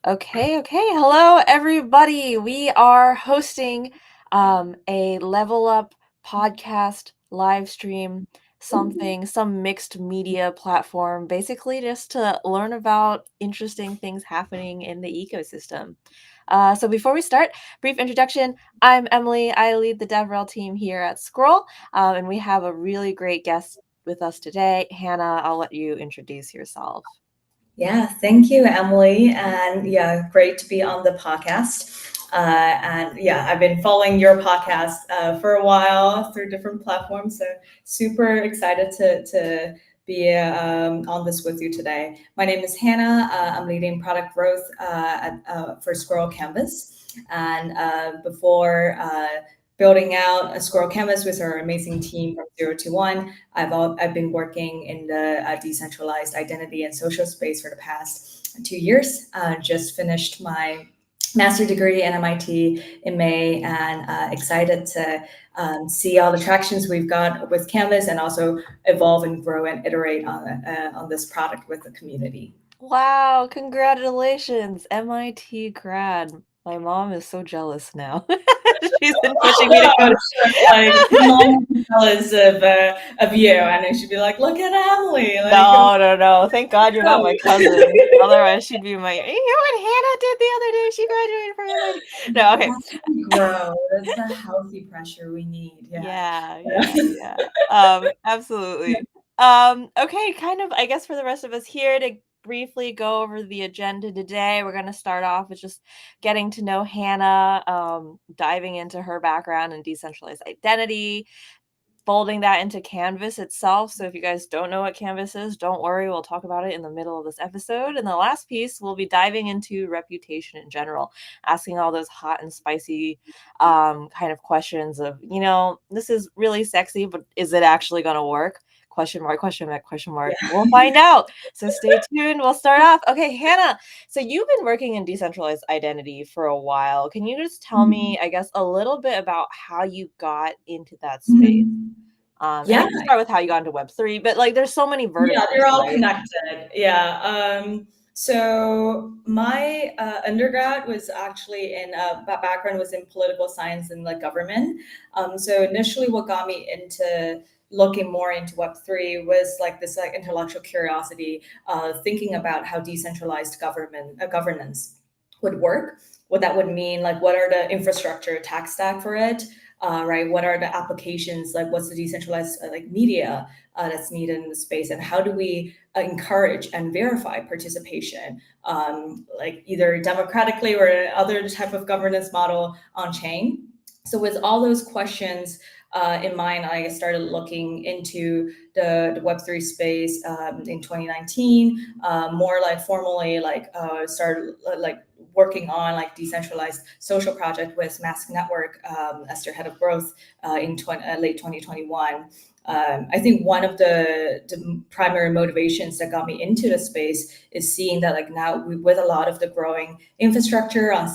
Okay. Hello, everybody. We are hosting a Level Up podcast live stream, some mixed media platform, basically just to learn about interesting things happening in the ecosystem. So before we start, brief introduction. I'm Emily. I lead the DevRel team here at Scroll, and we have a really great guest with us today. Hannah, I'll let you introduce yourself. Yeah, thank you, Emily. And yeah, great to be on the podcast. And yeah, I've been following your podcast for a while through different platforms. So super excited to be on this with you today. My name is Hannah. I'm leading product growth for Squirrel Canvas. And before building out a Squirrel Canvas with our amazing team from 0 to 1, I've been working in the decentralized identity and social space for the past 2 years. Just finished my master's degree at MIT in May, and excited to see all the tractions we've got with Canvas, and also evolve and grow and iterate on this product with the community. Wow, congratulations, MIT grad. My mom is so jealous now. She's been pushing me to Oh, go I'm to sure, like mom would be jealous of you, and then she'd be like, "Look at Emily!" Like, No. Thank God you're not my cousin. Otherwise, she'd be my, you know what Hannah did the other day? She graduated from MIT. No, okay. that's how we grow. That's the healthy pressure we need. Yeah. Absolutely. Okay, kind of, I guess for the rest of us here to briefly go over the agenda today, we're going to start off with just getting to know Hannah, diving into her background and decentralized identity, folding that into Canvas itself. So if you guys don't know what Canvas is, don't worry, we'll talk about it in the middle of this episode. And the last piece, we'll be diving into reputation in general, asking all those hot and spicy kind of questions of, this is really sexy, but is it actually going to work? Question mark, question mark, question mark. Yeah. We'll find out. So stay tuned. We'll start off. Okay, Hannah. So you've been working in decentralized identity for a while. Can you just tell me, I guess, a little bit about how you got into that space? Mhm. And Yeah. you can start with how you got into Web3, but like there's so many Yeah, verticals, they're all right? connected. Yeah. So my undergrad was actually in background was in political science and like government. So initially, what got me into looking more into Web3 was like this like intellectual curiosity, thinking about how decentralized governance would work, what that would mean, like what are the infrastructure tech stack for it, right? What are the applications, like what's the decentralized like media that's needed in the space, and how do we encourage and verify participation, like either democratically or other type of governance model on chain. So with all those questions in mind, I started looking into the Web3 space in 2019, more like formally, like started like working on like decentralized social project with Mask Network as their head of growth in late 2021. I think one of the primary motivations that got me into the space is seeing that like now with a lot of the growing infrastructure on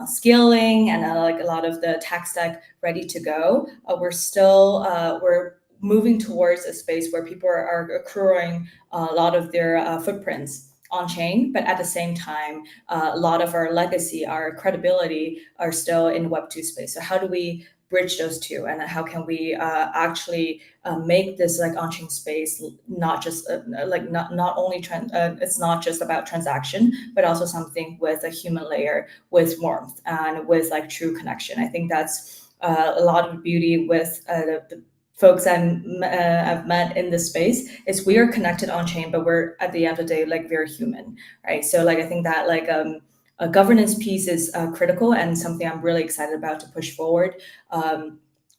scaling, and like a lot of the tech stack ready to go, we're moving towards a space where people are accruing a lot of their footprints on chain, but at the same time, a lot of our legacy, our credibility are still in Web2 space. So how do we bridge those two, and how can we actually make this like on-chain space not just like not only it's not just about transaction, but also something with a human layer, with warmth and with like true connection. I think that's a lot of beauty with the folks I've met in this space is we are connected on chain, but we're at the end of the day like very human, right? So like I think that like a governance piece is critical, and something I'm really excited about to push forward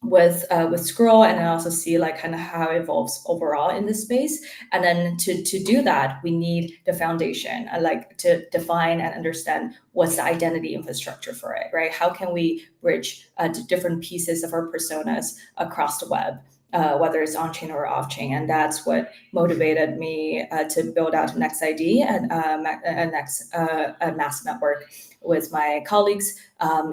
with Scroll, and I also see like kind of how it evolves overall in this space. And then to do that, we need the foundation, like to define and understand what's the identity infrastructure for it, right? How can we bridge different pieces of our personas across the web? whether it's on chain or off chain. And that's what motivated me to build out NextID and a mass network with my colleagues.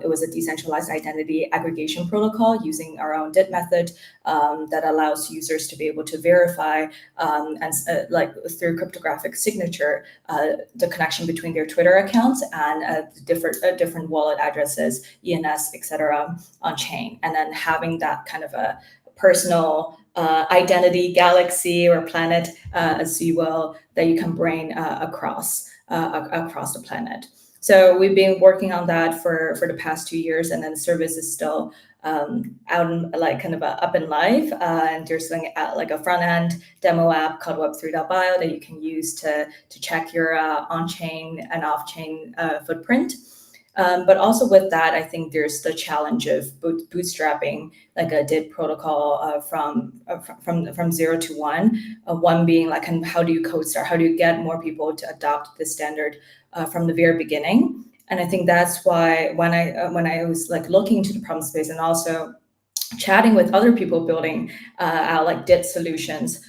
It was a decentralized identity aggregation protocol using our own DIT method that allows users to be able to verify and like through cryptographic signature the connection between their Twitter accounts and different wallet addresses, ENS, etc. on chain, and then having that kind of a personal identity galaxy or planet, as you will, that you can bring across the planet. So we've been working on that for the past 2 years, and then the service is still out in, like kind of up in live. And there's like a front end demo app called Web3.bio that you can use to check your on chain and off chain footprint. But also with that, I think there's the challenge of bootstrapping like a DID protocol from 0 to 1. One being like, how do you code start? How do you get more people to adopt the standard from the very beginning? And I think that's why when I was like looking into the problem space and also chatting with other people building out like DID solutions,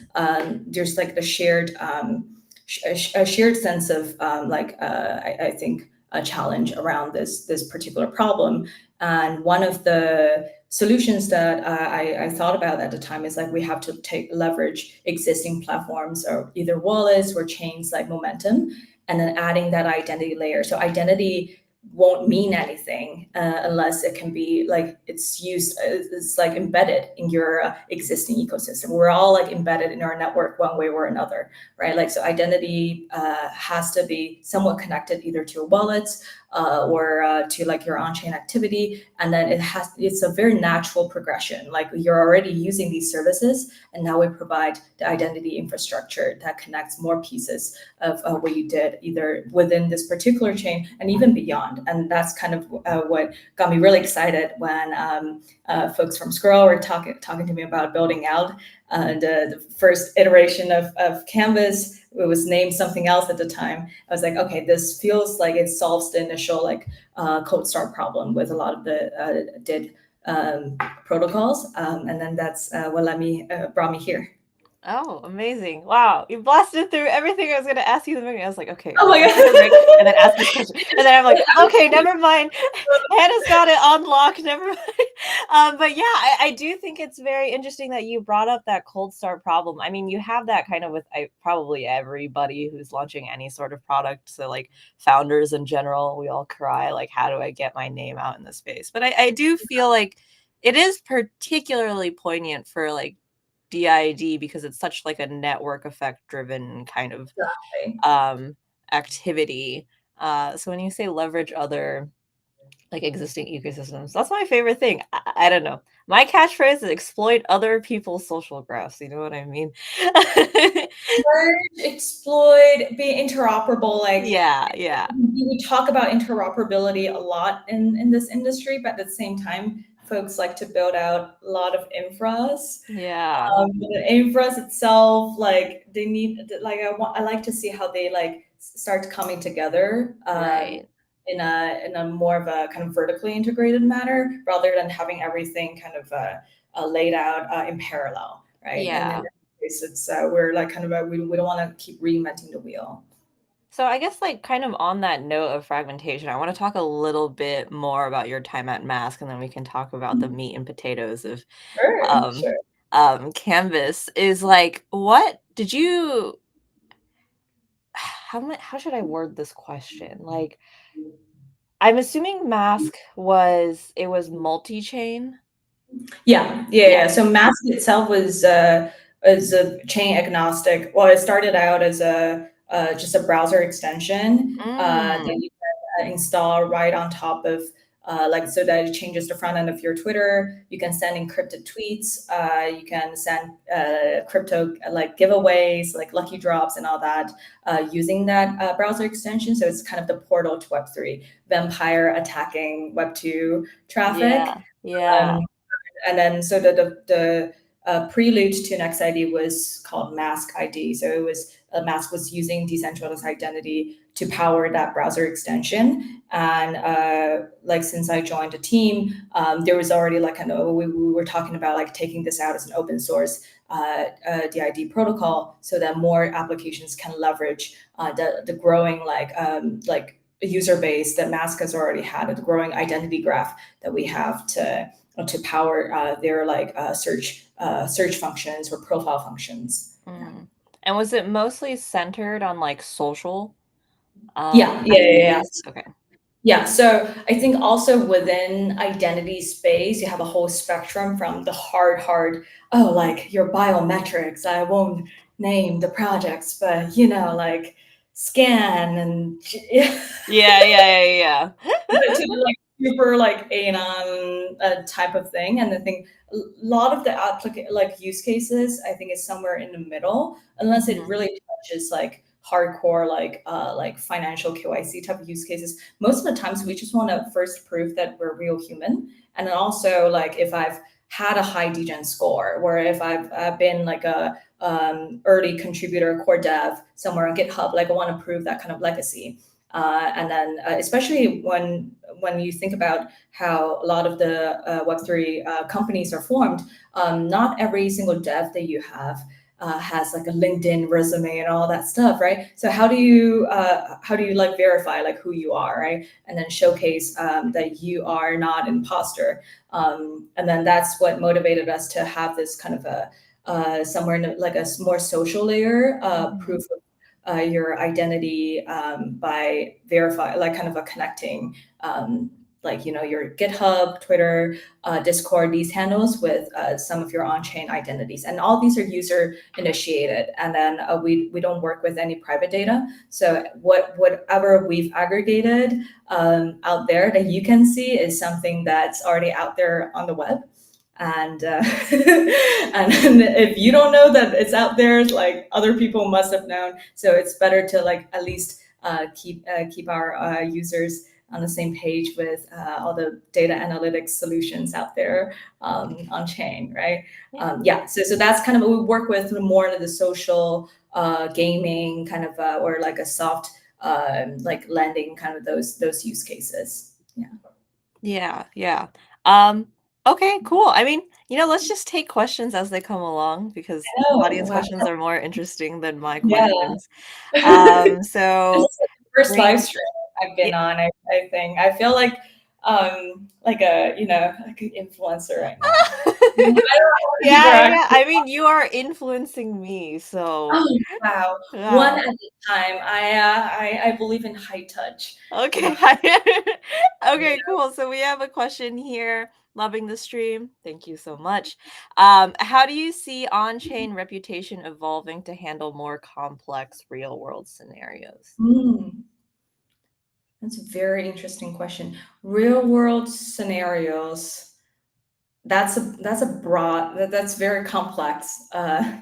there's like the a shared sense of I think a challenge around this particular problem. And one of the solutions that I thought about at the time is like we have to leverage existing platforms or either wallets or chains like Momentum, and then adding that identity layer. So identity won't mean anything unless it can be like it's like embedded in your existing ecosystem. We're all like embedded in our network one way or another, right? Like, so identity has to be somewhat connected either to your wallets or to like your on-chain activity, and then it's a very natural progression. Like, you're already using these services, and now we provide the identity infrastructure that connects more pieces of what you did either within this particular chain and even beyond. And that's kind of what got me really excited when folks from Scroll were talking to me about building out the first iteration of Canvas. It was named something else at the time. I was like, okay, this feels like it solves the initial like cold start problem with a lot of the DID protocols, and then that's what brought me here. Oh, amazing. Wow. You blasted through everything I was going to ask you in the beginning. I was like, okay, Oh I'm my going to take a break and then ask this god. question. And then I'm like, okay, never mind. Hannah's got it unlocked. Never mind. But yeah, I do think it's very interesting that you brought up that cold start problem. I mean, you have that kind of with probably everybody who's launching any sort of product. So like founders in general, we all cry, like, how do I get my name out in the space? But I do feel like it is particularly poignant for like DID because it's such like a network effect driven kind of Exactly. activity. So when you say leverage other like existing ecosystems, that's my favorite thing. I don't know. My catchphrase is exploit other people's social graphs. You know what I mean? Merge, exploit, be interoperable. Like, Yeah, yeah, we talk about interoperability a lot in this industry, but at the same time, folks like to build out a lot of infras. yeah, The infras itself, like they need, like I like to see how they like start coming together right. in a more of a kind of vertically integrated manner, rather than having everything kind of laid out in parallel, right? And in Yeah. that case, it's we're like kind of we don't want to keep reinventing the wheel. So I guess like kind of on that note of fragmentation, I want to talk a little bit more about your time at Mask, and then we can talk about the meat and potatoes of Sure, um sure. Canvas. Is like, what did you how should I word this question? Like, I'm assuming Mask was multi-chain? Yeah. Yeah. So Mask itself was a chain agnostic. Well, it started out as a just a browser extension that Mm, you can install right on top of like, so that it changes the front end of your Twitter. You can send encrypted tweets. You can send crypto like giveaways, like lucky drops and all that using that browser extension. So it's kind of the portal to Web3, vampire attacking Web2 traffic. yeah. Yeah. Um, and then so the prelude to Next ID was called Mask ID. So it was Mask was using decentralized identity to power that browser extension. And like since I joined the team, there was already like we were talking about like taking this out as an open source DID protocol so that more applications can leverage the growing like user base that Mask has already had, the growing identity graph that we have to power their like search functions or profile functions. Yeah. Mm. And was it mostly centered on like social Yeah. activities? Okay. Yeah, so I think also within identity space, you have a whole spectrum from the hard, oh, like your biometrics. I won't name the projects, but like scan and Yeah. to the like super like anon type of thing. And I think a lot of the like use cases, I think is somewhere in the middle, unless it Mhm. really touches like hardcore like financial KYC type of use cases. Most of the times we just want to first prove that we're real human. And then also like if I've had a high degen score, or if I've been like a early contributor, core dev somewhere on GitHub, like I want to prove that kind of legacy. And then, especially when you think about how a lot of the Web3 companies are formed, not every single dev that you have has like a LinkedIn resume and all that stuff, right? So how do you like verify like who you are, right? And then showcase that you are not an imposter. And then that's what motivated us to have this kind of a somewhere in like a more social layer, Mhm. proof of your identity by verify, like kind of a connecting, like your GitHub, Twitter, Discord, these handles with some of your on-chain identities, and all these are user initiated. And then we don't work with any private data. So whatever we've aggregated out there that you can see is something that's already out there on the web. And and if you don't know that it's out there, like other people must have known. So it's better to like at least keep our users on the same page with all the data analytics solutions out there on chain, right? Yeah. Yeah, so that's kind of what we work with more into the social gaming kind of or like a soft like lending kind of those use cases. Yeah. Yeah. Um, okay, cool. I mean, let's just take questions as they come along because Oh, audience wow. questions are more interesting than my Yeah. questions. This So is like the first live bring stream I've yeah. been on. I think I feel like a like an influencer right now. I don't know how many people are Yeah. actually. I mean, you are influencing me, so Oh wow, one yeah. at a time. I believe in high touch. Okay. Okay, cool. So we have a question here. Loving the stream. Thank you so much. How do you see on-chain reputation evolving to handle more complex real-world scenarios? Mm, that's a very interesting question. Real world scenarios. That's a broad. That's very complex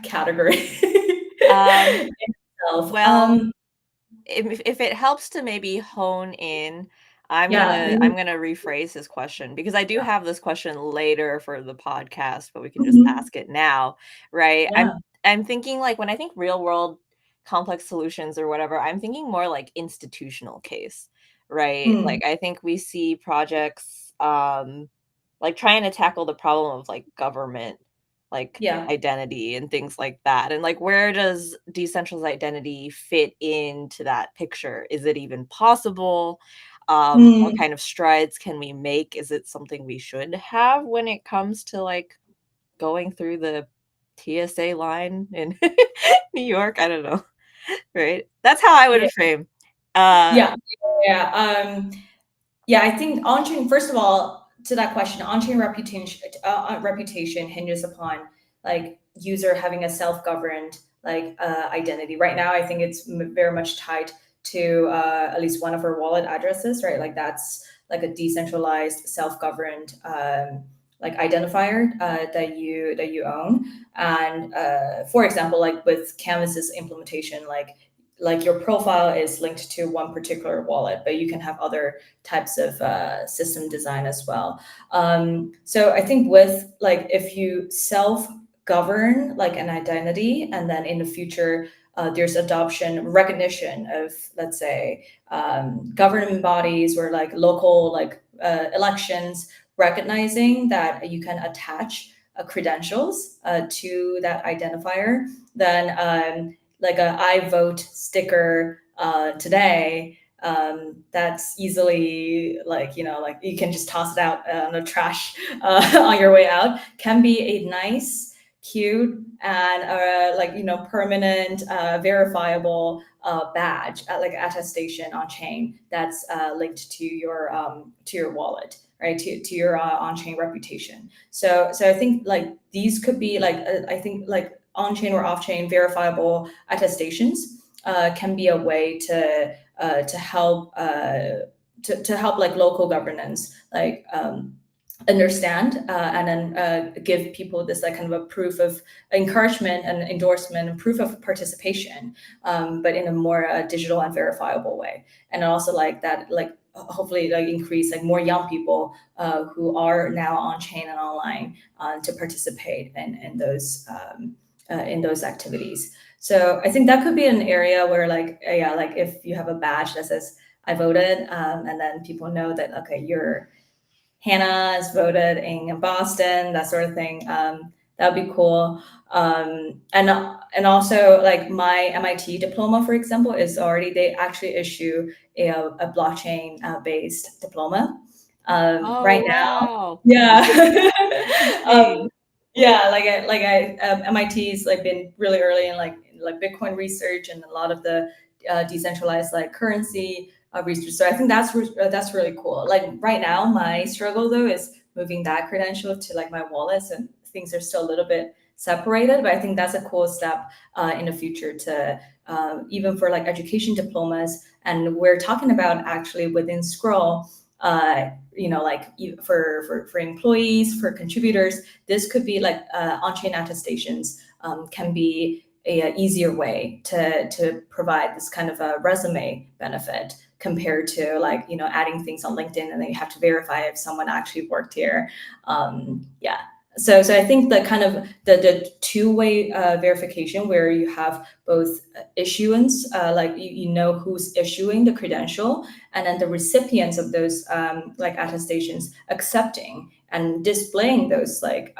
category Um, in itself. well, if it helps to maybe hone in, I'm Yeah, gonna maybe. I'm gonna rephrase his question because I do have this question later for the podcast, but we can just Mhm. ask it now, right? Yeah. I'm thinking like when I think real world complex solutions or whatever, I'm thinking more like institutional case, right? Mm. Like I think we see projects like trying to tackle the problem of like government like Yeah. identity and things like that. And like, where does decentralized identity fit into that picture? Is it even possible? What Mm. kind of strides can we make? Is it something we should have when it comes to like going through the TSA line in New York? I don't know. Right. That's how I Yeah. would frame. Uh, Yeah. Yeah. Yeah, I think on-chain, first of all, to that question, on-chain reputation hinges upon like user having a self-governed like identity. Right now, I think it's very much tied to at least one of our wallet addresses, right? Like that's like a decentralized, self-governed like identifier that you own. And for example, like with Canvas's implementation, like your profile is linked to one particular wallet, but you can have other types of system design as well. So I think with like if you self govern like an identity, and then in the future there's adoption recognition of, let's say, government bodies or like local like elections, recognizing that you can attach credentials to that identifier, then like a I vote sticker today, that's easily like, like you can just toss it out on the trash on your way out, can be a nice, cute, and like, permanent, verifiable badge, like attestation on chain that's linked to your wallet, right? To your on-chain reputation. So I think like these could be like I think like on-chain or off-chain verifiable attestations can be a way to help to help like local governance like understand and then give people this like kind of a proof of encouragement and endorsement and proof of participation, but in a more digital and verifiable way. And also like that, like hopefully like increase like more young people who are now on chain and online to participate in those activities. So I think that could be an area where like yeah, like if you have a badge that says I voted, and then people know that okay, you're Hannah is voted in Boston, that sort of thing. That would be cool. And also like my MIT diploma, for example, is already, they actually issue a blockchain based diploma Oh, right now. wow. Yeah. Interesting. Yeah, MIT's like been really early in like Bitcoin research and a lot of the decentralized like currency research. So I think that's really cool. Like right now, my struggle though is moving that credential to like my wallets, and things are still a little bit separated. But I think that's a cool step in the future to even for like education diplomas. And we're talking about actually within Scroll. Like for employees, for contributors, this could be like on-chain attestations can be a easier way to provide this kind of a resume benefit compared to like adding things on LinkedIn and then you have to verify if someone actually worked here. Yeah. So I think the kind of the two-way verification where you have both issuance, like you know who's issuing the credential, and then the recipients of those like attestations accepting and displaying those like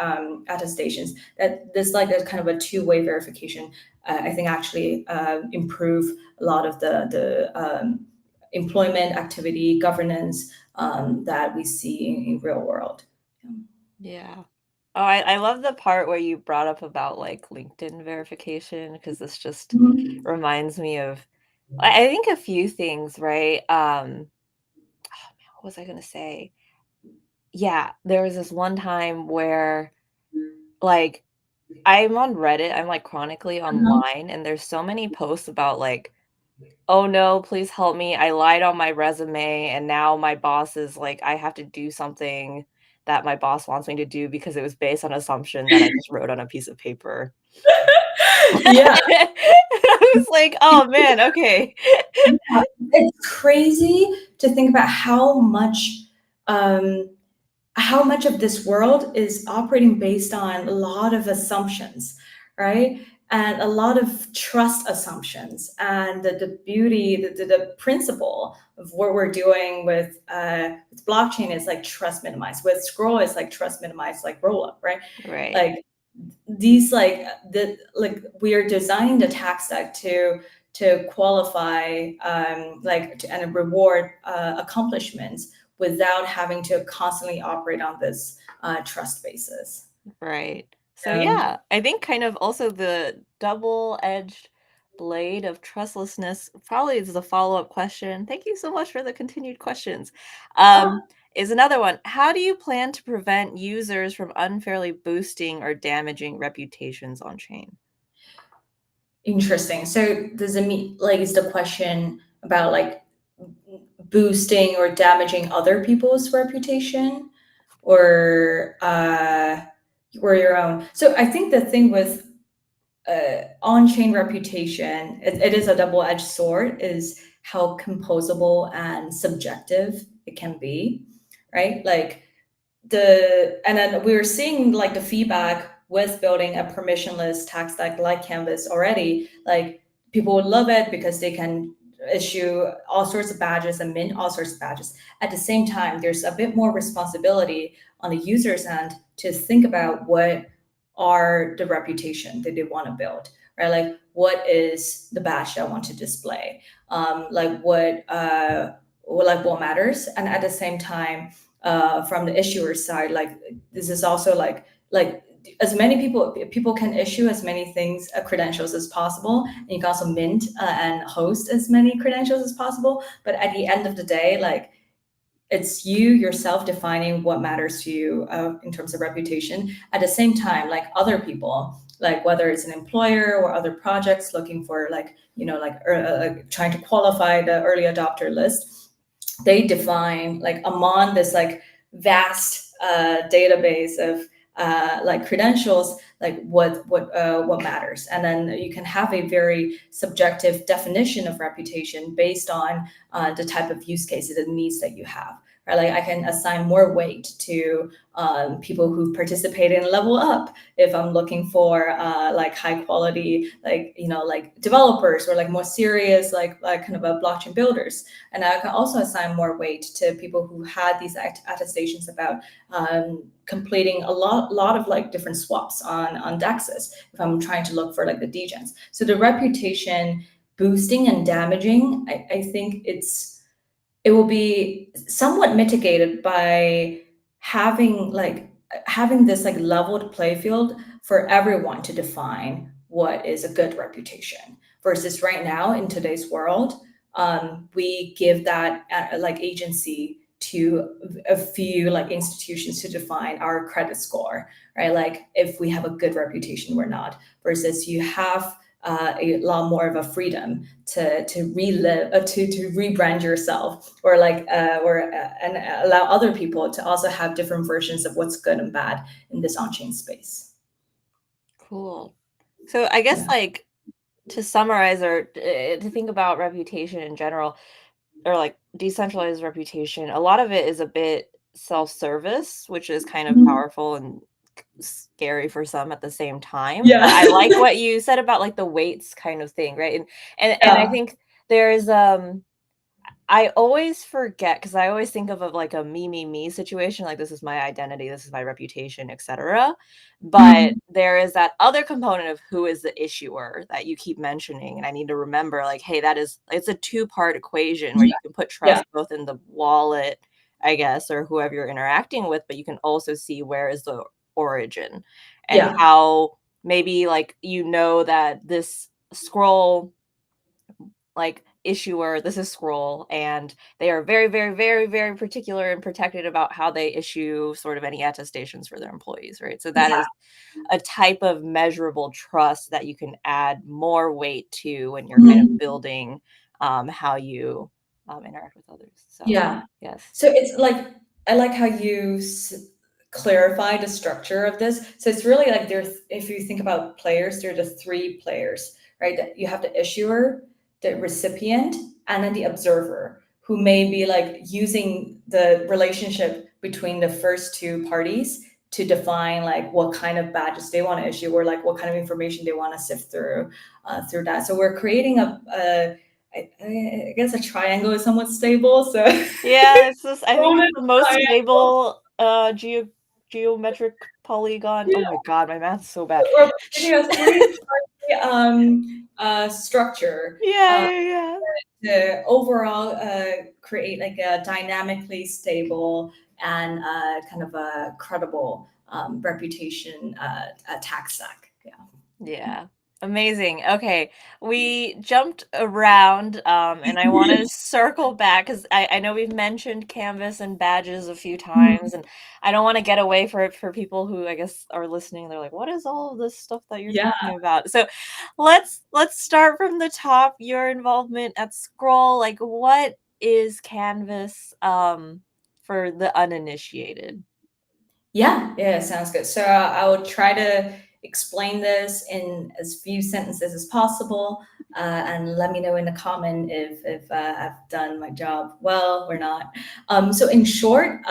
attestations. That this like there's kind of a two-way verification. I think actually improve a lot of the employment activity governance that we see in real world. Yeah. Oh, I love the part where you brought up about like LinkedIn verification because this just Mhm. reminds me of I think a few things, right? Oh man, what was I gonna say? Yeah, there was this one time where like I'm on Reddit, I'm like chronically Mhm. online, and there's so many posts about like, oh no, please help me. I lied on my resume and now my boss is like, I have to do something that my boss wants me to do because it was based on assumption that I just wrote on a piece of paper. Yeah. I was like, oh man, okay. Yeah, it's crazy to think about um, how much of this world is operating based on a lot of assumptions, right? And a lot of trust assumptions, and the beauty, the principle of what we're doing with blockchain is like trust minimized. With Scroll, is like trust minimized, like roll up, right? Right, Like these like we are designing the tax stack to qualify and reward accomplishments without having to constantly operate on this trust basis. right. So Um, yeah, I think kind of also the double-edged blade of trustlessness probably is a follow-up question. Thank you so much for the continued questions. oh, Is another one. How do you plan to prevent users from unfairly boosting or damaging reputations on chain? interesting. So does it mean like is the question about like boosting or damaging other people's reputation, or your own? So I think the thing with on-chain reputation, it is a double-edged sword, is how composable and subjective it can be, right? Like and then we were seeing like the feedback with building a permissionless tech stack like Canvas already, like people would love it because they can issue all sorts of badges and mint all sorts of badges. At the same time, there's a bit more responsibility on the user's end to think about what are the reputation that they want to build, right? Like, what is the badge that I want to display? Like what matters, and at the same time, from the issuer side, like this is also like as many people can issue as many things credentials as possible, and you can also mint and host as many credentials as possible. But at the end of the day, like it's you yourself defining what matters to you in terms of reputation. At the same time, like other people, like whether it's an employer or other projects looking for like trying to qualify the early adopter list, they define like among this like vast database of like credentials, like what matters, and then you can have a very subjective definition of reputation based on the type of use cases and needs that you have. Right, like I can assign more weight to people who participate in Level Up if I'm looking for like high quality, like like developers or like more serious, like kind of a blockchain builders. And I can also assign more weight to people who had these attestations about completing a lot of like different swaps on DEXs if I'm trying to look for like the degens. So the reputation boosting and damaging, I think it will be somewhat mitigated by having this like leveled play field for everyone to define what is a good reputation, versus right now in today's world, we give that like agency to a few like institutions to define our credit score, right? Like if we have a good reputation or not, versus you have a lot more of a freedom to relive to rebrand yourself, or and allow other people to also have different versions of what's good and bad in this on-chain space. Cool. So I guess Yeah. like to summarize or to think about reputation in general, or like decentralized reputation, a lot of it is a bit self-service, which is kind of Mhm. powerful and scary for some at the same time. But Yeah. I like what you said about like the weights kind of thing, right? And I Yeah. think there's I always forget because I always think of like a me situation, like this is my identity, this is my reputation, etc. But Mhm. there is that other component of who is the issuer that you keep mentioning, and I need to remember, like, hey, it's a two-part equation where Yeah. you can put Yeah. trust both in the wallet, I guess, or whoever you're interacting with, but you can also see where is the origin and Yeah. how maybe like that this scroll like issuer, this is Scroll, and they are very, very, very, very particular and protected about how they issue sort of any attestations for their employees, right? So that Yeah. is a type of measurable trust that you can add more weight to when you're kind of Mhm. building how you interact with others. So, Yeah. yes. So it's like I like how you clarify the structure of this. So it's really like if you think about players, there are the three players, right? You have the issuer, the recipient, and then the observer, who may be like using the relationship between the first two parties to define like what kind of badges they want to issue, or like what kind of information they want to sift through that. So we're creating I guess a triangle is somewhat stable. So Yeah, it's just I think on a it's the most triangle, stable geometric polygon. Oh yeah, my god, my math's so bad. we're creating a three-party structure Yeah, yeah, yeah. to overall create like a dynamically stable and kind of a credible reputation tech stack. Yeah. Yeah. Amazing. Okay. We jumped around, and I want to circle back because I know we've mentioned Canvas and badges a few times, and I don't want to get away for people who I guess are listening. They're like, what is all of this stuff that you're Yeah. talking about? So let's start from the top. Your involvement at Scroll, like what is Canvas for the uninitiated? Yeah, yeah, sounds good. So I will try to explain this in as few sentences as possible, and let me know in the comment if I've done my job well or not. So in short,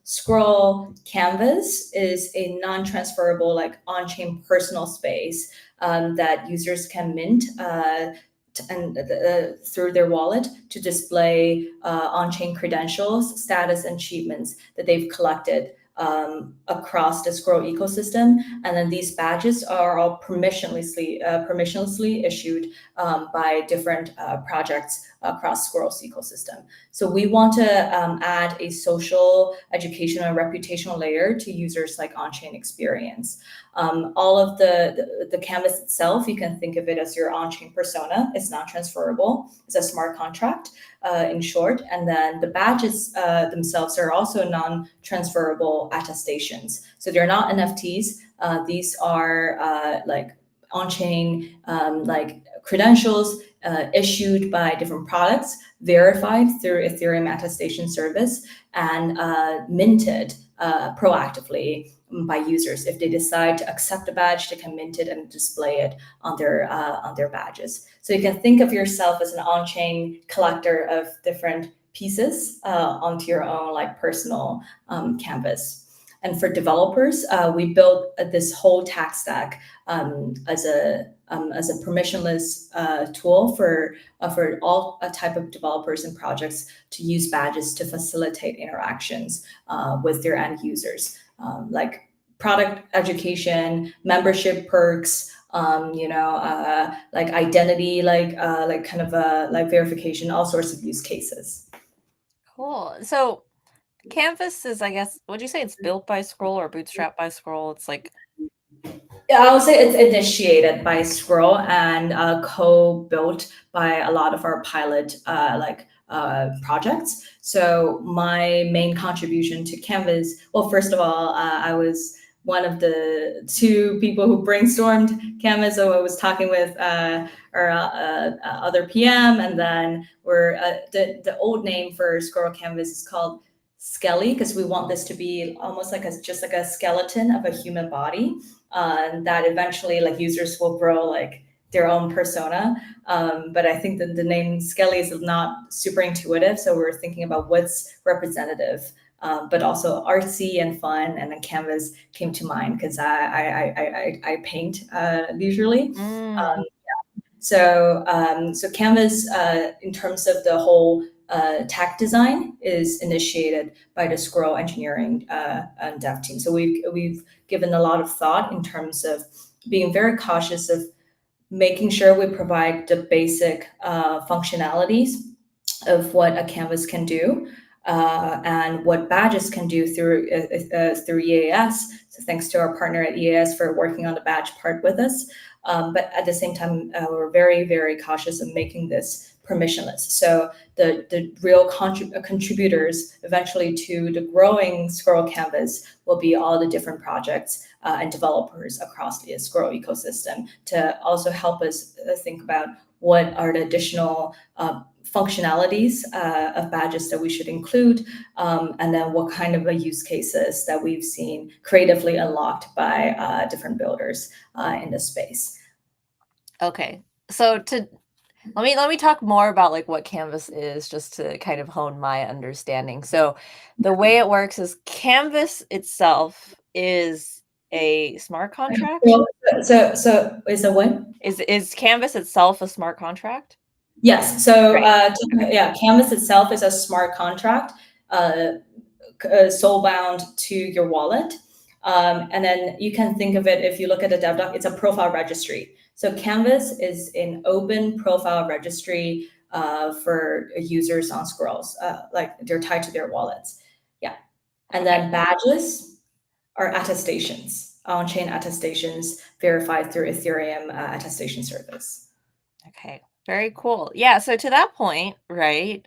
Scroll Canvas is a non-transferable, like on-chain personal space that users can mint through their wallet to display on-chain credentials, status, and achievements that they've collected across the Scroll ecosystem. And then these badges are all permissionlessly issued by different projects across Scroll's ecosystem. So we want to add a social, educational, and reputational layer to users like on-chain experience. All of the canvas itself, you can think of it as your on-chain persona. It's not transferable. It's a smart contract, in short. And then the badges themselves are also non-transferable attestations. So they're not NFTs. These are like on-chain like credentials issued by different products, verified through Ethereum attestation service, and minted proactively by users. If they decide to accept a badge, they can mint it and display it on their badges. So you can think of yourself as an on-chain collector of different pieces onto your own like personal canvas. And for developers, we built this whole tech stack as a permissionless tool for all type of developers and projects to use badges to facilitate interactions with their end users, like product education, membership perks, like identity, like kind of like verification, all sorts of use cases. Cool. So Canvas is, I guess, would you say it's built by Scroll or bootstrapped by Scroll? It's like, Yeah, I would say it's initiated by Scroll and co-built by a lot of our pilot projects. So my main contribution to Canvas, well, first of all, I was one of the two people who brainstormed Canvas. So I was talking with our other PM, and then the old name for Scroll Canvas is called Skelly, because we want this to be almost like just like a skeleton of a human body, that eventually like users will grow like their own persona. But I think that the name Skelly is not super intuitive, so we're thinking about what's representative, but also artsy and fun. And then canvas came to mind because I paint leisurely. mm, So Canvas, in terms of the whole tech design, is initiated by the Scroll engineering and dev team. So we've given a lot of thought in terms of being very cautious of making sure we provide the basic functionalities of what a canvas can do, and what badges can do through EAS. So thanks to our partner at EAS for working on the badge part with us. But at the same time, we're very, very cautious of making this permissionless. So the real contributors eventually to the growing Scroll canvas will be all the different projects and developers across the Scroll ecosystem, to also help us think about what are the additional functionalities of badges that we should include, and then what kind of use cases that we've seen creatively unlocked by different builders in the space. okay. So let me talk more about like what Canvas is, just to kind of hone my understanding. So the way it works is Canvas itself is a smart contract. So is a what? Is Canvas itself a smart contract? Yes. So Great. Okay. yeah, Canvas itself is a smart contract, uh, soul bound to your wallet. And then you can think of it, if you look at the dev doc, it's a profile registry. So Canvas is an open profile registry for users on Scrolls, like they're tied to their wallets. Yeah. And Okay. then badges are attestations, on-chain attestations verified through Ethereum attestation service. Okay. Very cool. Yeah. So to that point, right?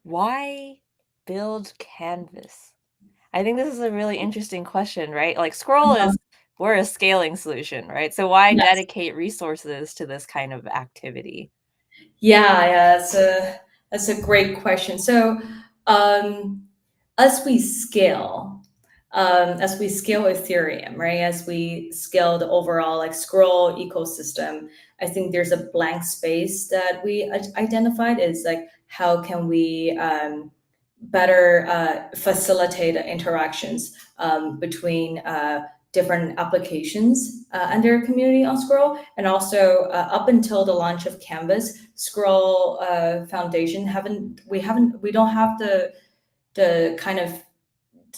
Why build Canvas? I think this is a really interesting question, right? Like Scroll Uh-huh. is we're a scaling solution, right? So why Yes. dedicate resources to this kind of activity? Yeah, that's a great question. So, um, as we scale, as we scale Ethereum, right? As we scale the overall like Scroll ecosystem, I think there's a blank space that we identified. Is like, how can we better facilitate interactions between different applications under a community on Scroll. And also up until the launch of Canvas, Scroll Foundation we don't have the kind of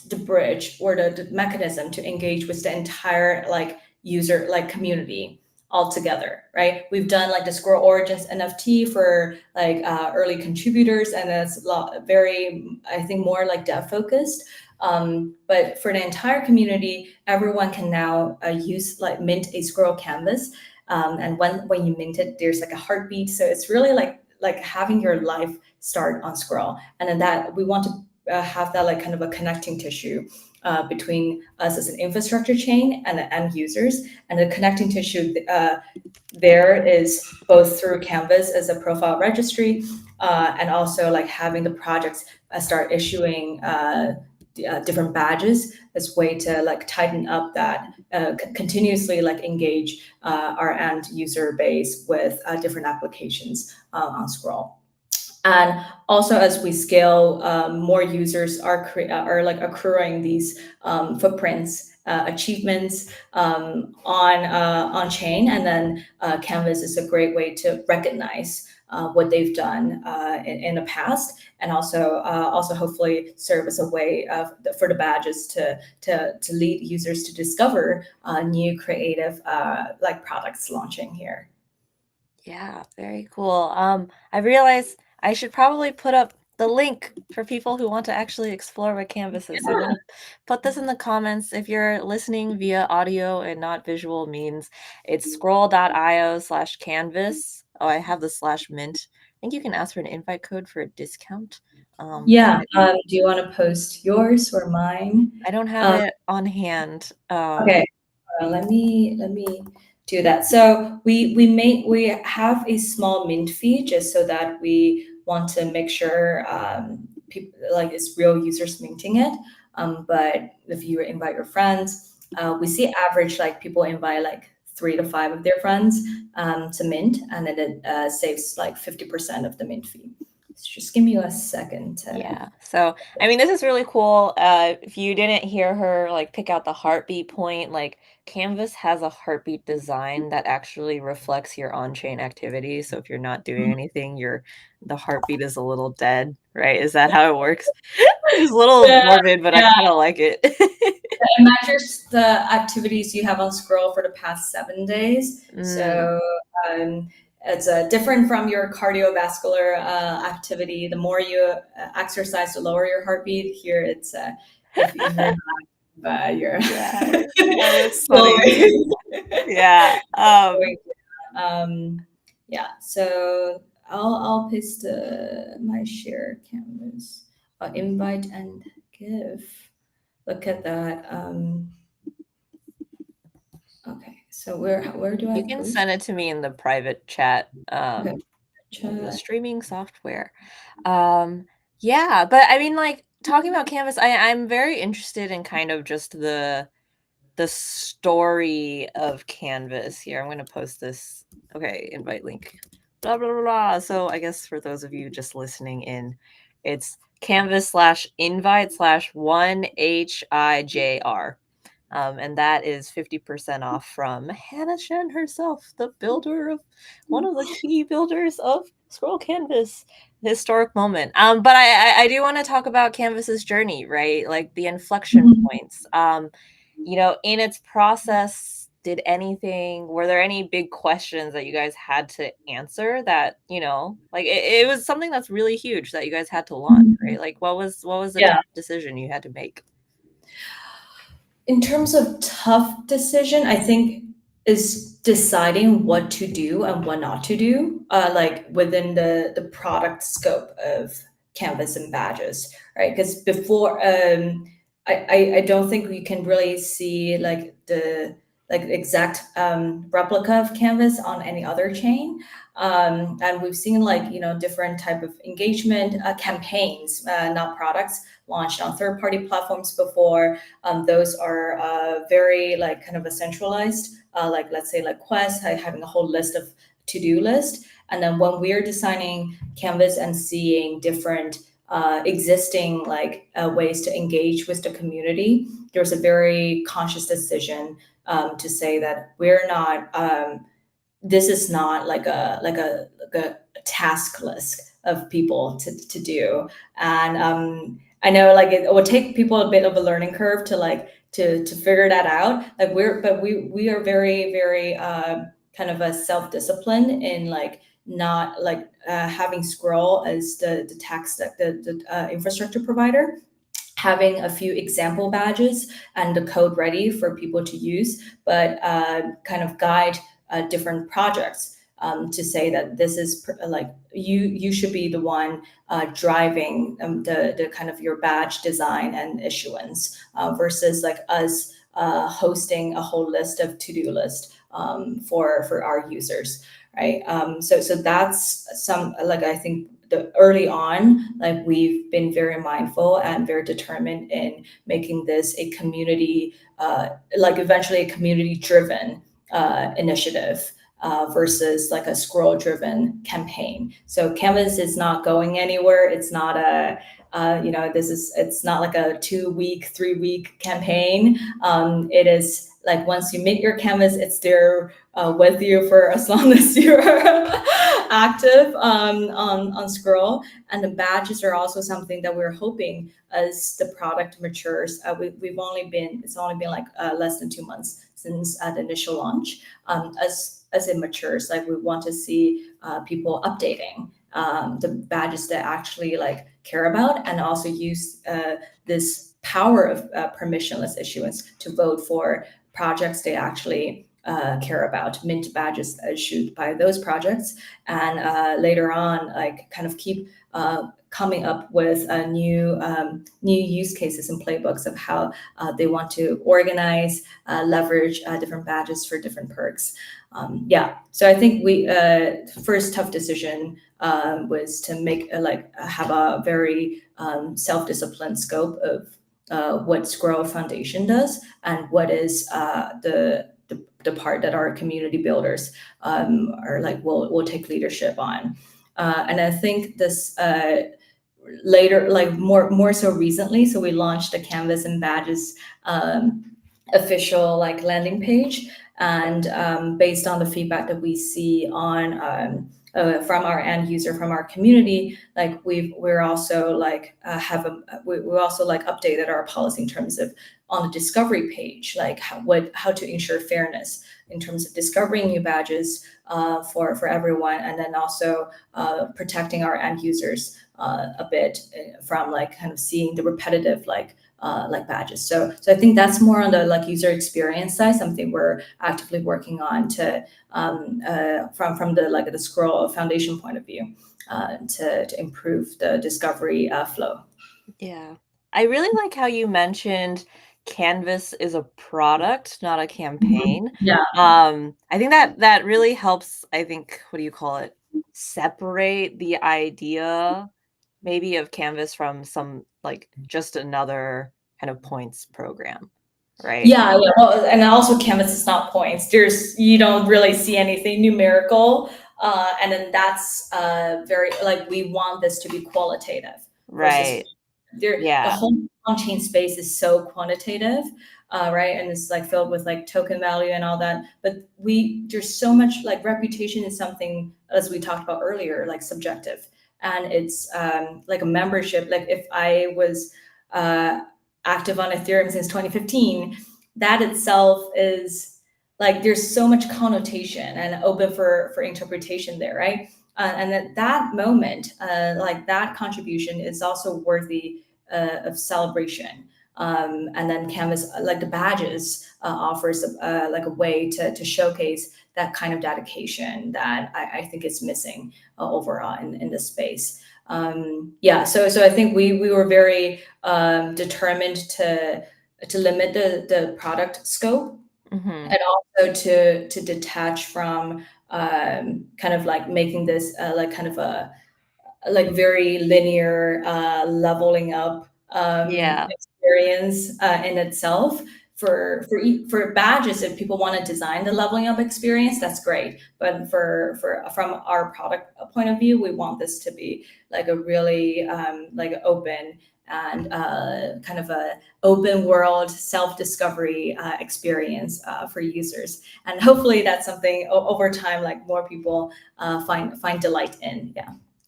the bridge or the mechanism to engage with the entire like user like community altogether, right? We've done like the Squirrel Origins NFT for like early contributors, and that's very, I think, more like dev focused. But for the entire community, everyone can now use like mint a Squirrel canvas, and when you mint it, there's like a heartbeat. So it's really like having your life start on Squirrel, and then that we want to have that like kind of a connecting tissue between us as an infrastructure chain and the end users. And the connecting tissue there is both through Canvas as a profile registry, and also like having the projects start issuing different badges as way to like tighten up that continuously like engage our end user base with different applications on Scroll. And also, as we scale, more users are like accruing these footprints, achievements on chain, and then Canvas is a great way to recognize what they've done in the past, and also hopefully serve as a way for the badges to lead users to discover new creative like products launching here. Yeah, very cool. I realize I should probably put up the link for people who want to actually explore what Canvas is. So I'm gonna put this in the comments. If you're listening via audio and not visual means, it's scroll.io/canvas. Oh, I have the slash mint. I think you can ask for an invite code for a discount. Yeah. Do you want to post yours or mine? I don't have Um, it on hand. okay. Let me do that. So we have a small mint fee just so that we want to make sure people like it's real users minting it. But if you invite your friends, we see average like people invite like 3 to 5 of their friends to mint, and then it saves like 50% of the mint fee. So just give me a second to. Yeah. So, I mean, this is really cool. If you didn't hear her like pick out the heartbeat point, like Canvas has a heartbeat design that actually reflects your on-chain activity. So if you're not doing anything, the heartbeat is a little dead, right? Is that how it works? It's a little Yeah, morbid, but I yeah. kind of like it. It measures the activities you have on Scroll for the past 7 days. Mm, So it's different from your cardiovascular activity. The more you exercise, the lower your heartbeat. Here, it's if you're not, you're yeah. Yeah, that's funny. slowing. Yeah. um, yeah. So I'll paste my share canvas, invite and give. Look at that. Okay, so where do I You can post? send it to me in the private chat. Okay, The chat. streaming software. Um, yeah, but I mean, like talking about Canvas, I'm very interested in kind of just the story of Canvas here. I'm gonna post this. Okay, invite link. Blah blah blah blah. So I guess for those of you just listening in, it's Canvas/invite/1HIJR. And that is 50% off from Hannah Shen herself, the builder of one of the key builders of Scroll Canvas. Historic moment. But I do want to talk about Canvas's journey, right? Like the inflection Mhm. points. In its process, were there any big questions that you guys had to answer that, like it was something that's really huge that you guys had to launch, right? Like what was the Yeah. tough decision you had to make? In terms of tough decision, I think is deciding what to do and what not to do, like within the product scope of Canvas and badges, right? Because before, I don't think we can really see like the like exact replica of Canvas on any other chain. And we've seen like different type of engagement campaigns, not products, launched on third-party platforms before. Those are very like kind of a centralized, like let's say like Quest, having a whole list of to-do list. And then when we're designing Canvas and seeing different existing like ways to engage with the community, there's a very conscious decision to say that we're not. This is not like a task list of people to do, and I know like it will take people a bit of a learning curve to like to figure that out. Like we are very kind of a self discipline in like not like having Scroll as the tech stack, the infrastructure provider, having a few example badges and the code ready for people to use, but kind of guide different projects to say that this is like you should be the one driving the kind of your badge design and issuance versus like us hosting a whole list of to-do list for our users, right? So that's some like I think the early on, like we've been very mindful and very determined in making this a community, like eventually a community driven initiative versus like a scroll driven campaign. So Canvas is not going anywhere. It's not a it's not like a 2 week, 3 week campaign. It is like once you make your canvas, it's there with you for as long as you're active on Scroll. And the badges are also something that we're hoping as the product matures. It's only been like less than 2 months since the initial launch. As it matures, like we want to see people updating the badges that actually like care about, and also use this power of permissionless issuance to vote for projects they actually care about, mint badges issued by those projects, and later on, like kind of keep coming up with new use cases and playbooks of how they want to organize, leverage different badges for different perks. Yeah, so I think we first tough decision was to make have a very self-disciplined scope of what Squirrel Foundation does and what is the part that our community builders are like will take leadership on. And I think this later, like more so recently, so we launched a Canvas and Badges official like landing page, and based on the feedback that we see on from our end user, from our community, like we're also like we also like updated our policy in terms of on the discovery page, like how to ensure fairness in terms of discovering new badges for everyone, and then also protecting our end users a bit from like kind of seeing the repetitive like badges. So I think that's more on the like user experience side, something we're actively working on to from the like the Scroll Foundation point of view to improve the discovery flow. Yeah. I really like how you mentioned Canvas is a product, not a Mhm. campaign. Yeah. I think that really helps, I think, what do you call it? Separate the idea maybe of Canvas from some like just another kind of points program, right? Yeah. Well, and also Canvas is not points. You don't really see anything numerical, and then that's very like we want this to be qualitative versus Right. the Yeah. whole on-chain space is so quantitative, right? And it's like filled with like token value and all that. But there's so much like reputation is something, as we talked about earlier, like subjective, and it's like a membership. Like if I was uh, active on Ethereum since 2015, that itself is like there's so much connotation and open for interpretation there, right? And at that moment, like that contribution is also worthy of celebration. And then Canvas, like the badges, offers like a way to showcase that kind of dedication that I think is missing overall in this space. Yeah, so I think we were very determined to limit the product scope, Mhm. and also to detach from kind of like making this like kind of a like very linear leveling up Yeah. experience in itself. for badges, if people want to design the leveling up experience, that's great. But for from our product point of view, we want this to be like a really like open and kind of a open world self discovery experience for users. And hopefully that's something over time, like more people find delight in.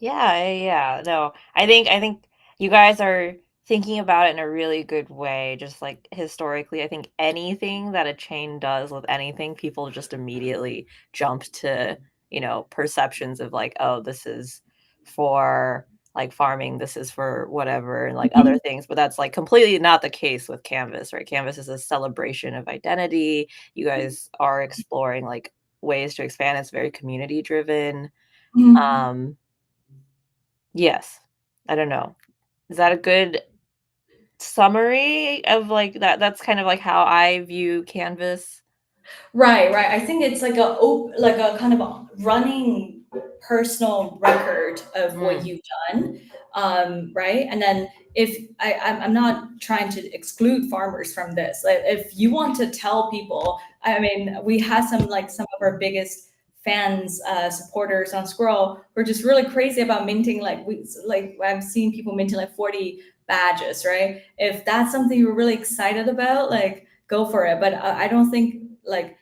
Yeah. Yeah. No, I think you guys are thinking about it in a really good way. Just like historically, I think anything that a chain does with anything, people just immediately jump to, perceptions of like, oh, this is for like farming, this is for whatever, and like other Mhm. things. But that's like completely not the case with Canvas, right? Canvas is a celebration of identity. You guys are exploring like ways to expand. It's very community driven. Mhm. Um, Yes. I don't know. Is that a good summary of, like, that's kind of, like, how I view Canvas? Right, right. I think it's like like a kind of a running personal record of what Mm, you've done, right? And then if I'm not trying to exclude farmers from this. Like, if you want to tell people, I mean, we had some of our biggest fans, supporters on Squirrel who are just really crazy about minting. Like I've seen people minting like 40 badges, right? If that's something you're really excited about, like go for it. But I don't think like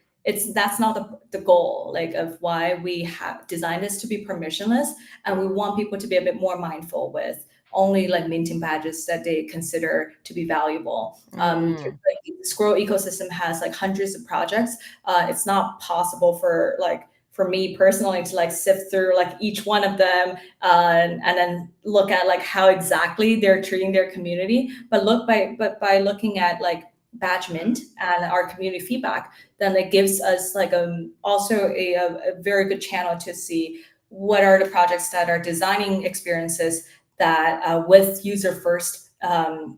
that's not the goal like of why we have designed this to be permissionless, and we want people to be a bit more mindful with only like minting badges that they consider to be valuable. mm, Like, the Squirrel ecosystem has like hundreds of projects. It's not possible for me personally to like sift through like each one of them, and then look at like how exactly they're treating their community. But by looking at like badge mint and our community feedback, then it gives us like also a very good channel to see what are the projects that are designing experiences that with user first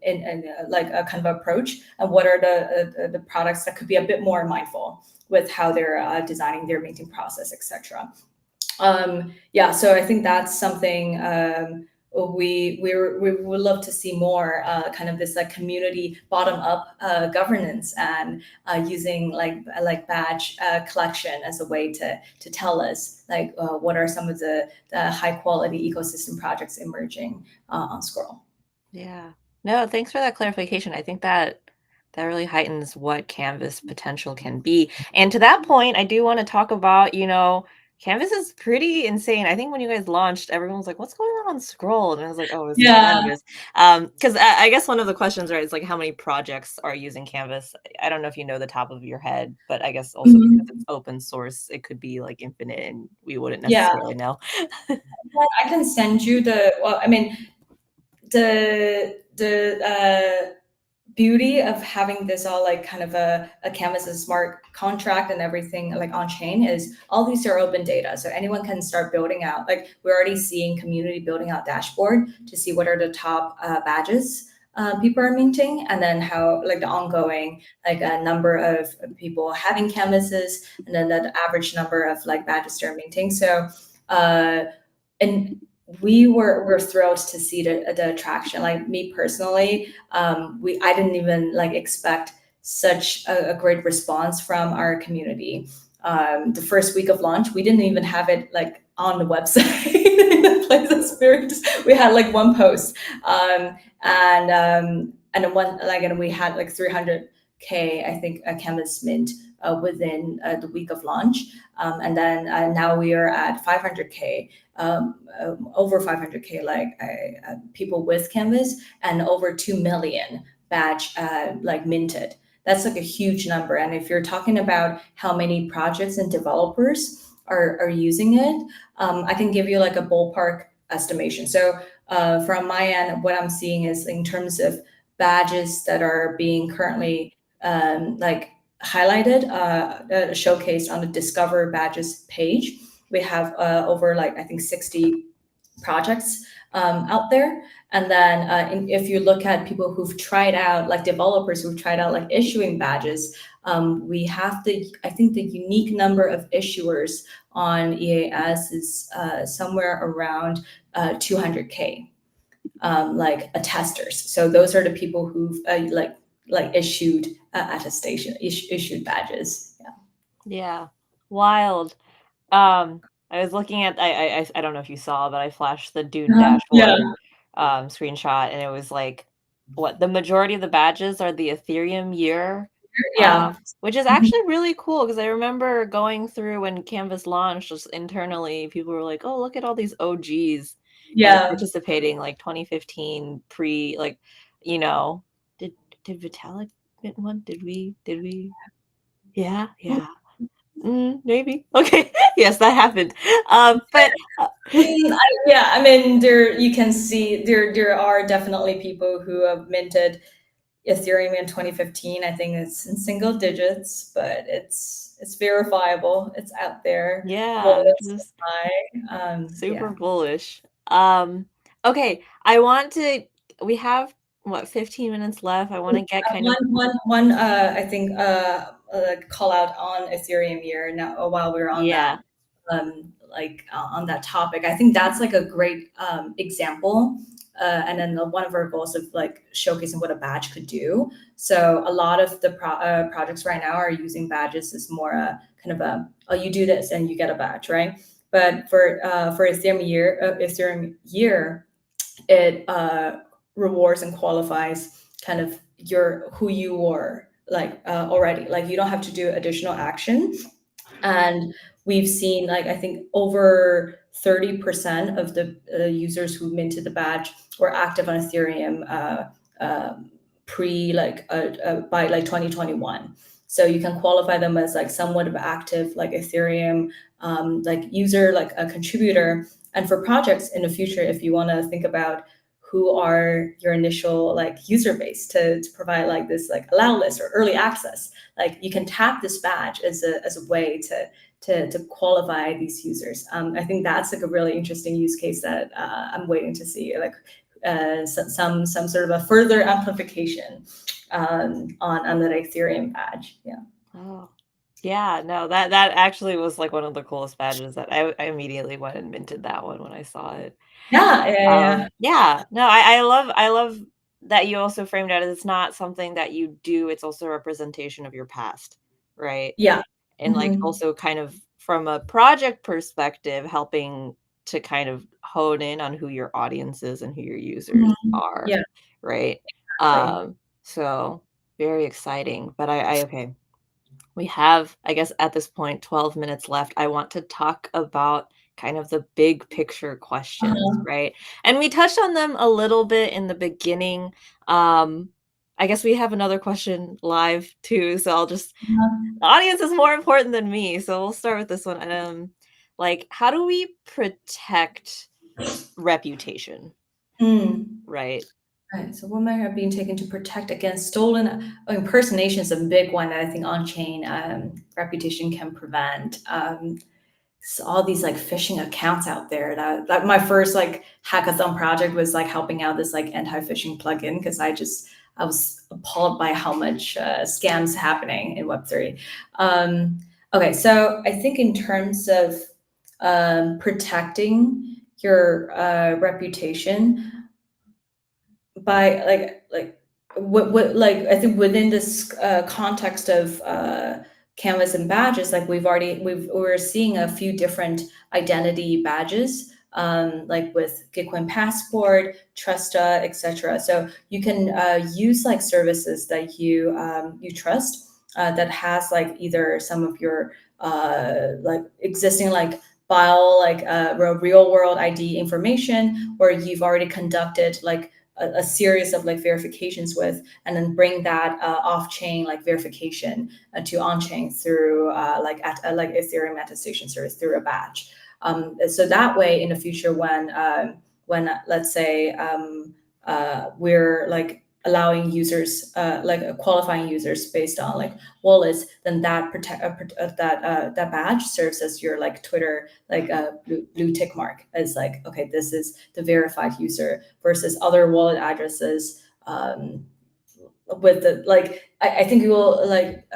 in like a kind of approach, and what are the products that could be a bit more mindful with how they're designing their minting process, etc. Yeah, so I think that's something we would love to see more kind of this like community bottom up governance, and using like badge collection as a way to tell us like what are some of the high quality ecosystem projects emerging on Scroll. yeah. No, thanks for that clarification. I think that really heightens what Canvas potential can be. And to that point, I do wanna talk about, Canvas is pretty insane. I think when you guys launched, everyone was like, "What's going on Scroll?" And I was like, "Oh, this is Yeah. Canvas." 'Cause I guess one of the questions, right, is like how many projects are using Canvas? I don't know if you know the top of your head, but I guess also because it's Mhm. open source, it could be like infinite and we wouldn't Yeah. necessarily know. Well, I can send you well, I mean, the beauty of having this all like kind of a canvas, a smart contract and everything like on chain, is all these are open data, so anyone can start building out. Like, we're already seeing community building out dashboard to see what are the top badges people are minting, and then how like the ongoing like a number of people having canvases, and then the average number of like badges they're minting. So and we're thrilled to see the attraction. Like, me personally, I didn't even like expect such a great response from our community. The first week of launch, we didn't even have it like on the website. The place is very we had like one post, and then and we had like 300K, I think, a canvas mint within the week of launch, and then now we are at 500K, over 500K, like people with canvas, and over 2 million badge like minted. That's like a huge number. And if you're talking about how many projects and developers are using it, I can give you like a ballpark estimation. So from my end, what I'm seeing is, in terms of badges that are being currently like highlighted, showcased on the Discover Badges page, we have over like I think 60 projects out there. And then if you look at people who've tried out, like developers who've tried out like issuing badges, we have I think the unique number of issuers on EAS is somewhere around 200K, like testers. So those are the people who've like like issued attestation, issued badges. Yeah. Yeah. Wild. I was looking at I don't know if you saw, but I flashed the Dune Yeah. dashboard, screenshot, and it was like, what, the majority of the badges are the Ethereum year, Yeah. which is Mhm. actually really cool because I remember going through when Canvas launched, just internally, people were like, "Oh, look at all these OGs, like, Yeah. participating, like, 2015 pre, like," you know, did Vitalik get one? Did we? Yeah, yeah. Maybe. Okay. Yes, that happened. But Yeah, I mean, there you can see there are definitely people who have minted Ethereum in 2015. I think it's in single digits, but it's verifiable. It's out there. yeah, which Wallets is high. super Yeah. bullish. Okay, I want to we have what, 15 minutes left. I want to get kind of One, I think, call out on Ethereum year now while we're on yeah. that, on that topic. I think that's like a great example. And then one of our goals of like showcasing what a badge could do. So a lot of the projects right now are using badges as more kind of oh, you do this and you get a badge, right? But for Ethereum year, it rewards and qualifies kind of your who you were like already. Like you don't have to do additional action. And we've seen like I think over 30% of the users who minted the badge were active on Ethereum pre by like 2021. So you can qualify them as like somewhat of active like Ethereum like user, like a contributor. And for projects in the future, if you want to think about who are your initial like user base to provide like this like allow list or early access, like you can tap this badge as a way to qualify these users. I think that's like a really interesting use case that I'm waiting to see, like some sort of a further amplification on the Ethereum badge. Yeah. Oh. Yeah, no, that actually was like one of the coolest badges that I immediately went and minted that one when I saw it. Yeah. Yeah. Yeah, no, I love that you also framed it as it's not something that you do, it's also a representation of your past, right? Yeah. And, like, Hmm. also kind of from a project perspective, helping to kind of hone in on who your audience is and who your users Hmm. are, Yeah. right? Exactly. So very exciting, but I okay. We have, I guess, at this point, 12 minutes left. I want to talk about kind of the big picture questions, Uh-huh. right? And we touched on them a little bit in the beginning. Um, I guess we have another question live too, so I'll just Uh-huh. the audience is more important than me, so we'll start with this one. Like, how do we protect reputation, Mm. right? Right. So what might have been taken to protect against stolen impersonation is a big one that I think on-chain reputation can prevent. So all these like phishing accounts out there that my first like hackathon project was like helping out this like anti-phishing plugin because I was appalled by how much scams happening in Web3. Okay, so I think in terms of protecting your reputation, by what like I think within this context of canvas and badges, like we're seeing a few different identity badges, like with Gitcoin Passport, Trusta, etc. So you can use like services that you trust that has like either some of your like existing like file like real world ID information, or you've already conducted like a series of like verifications with, and then bring that off-chain like verification to on-chain through like Ethereum attestation service through a badge. So that way, in the future, when let's say we're like allowing users like qualifying users based on like wallets, then that badge serves as your like Twitter like blue tick mark as like, okay, this is the verified user, versus other wallet addresses with the like I think you will like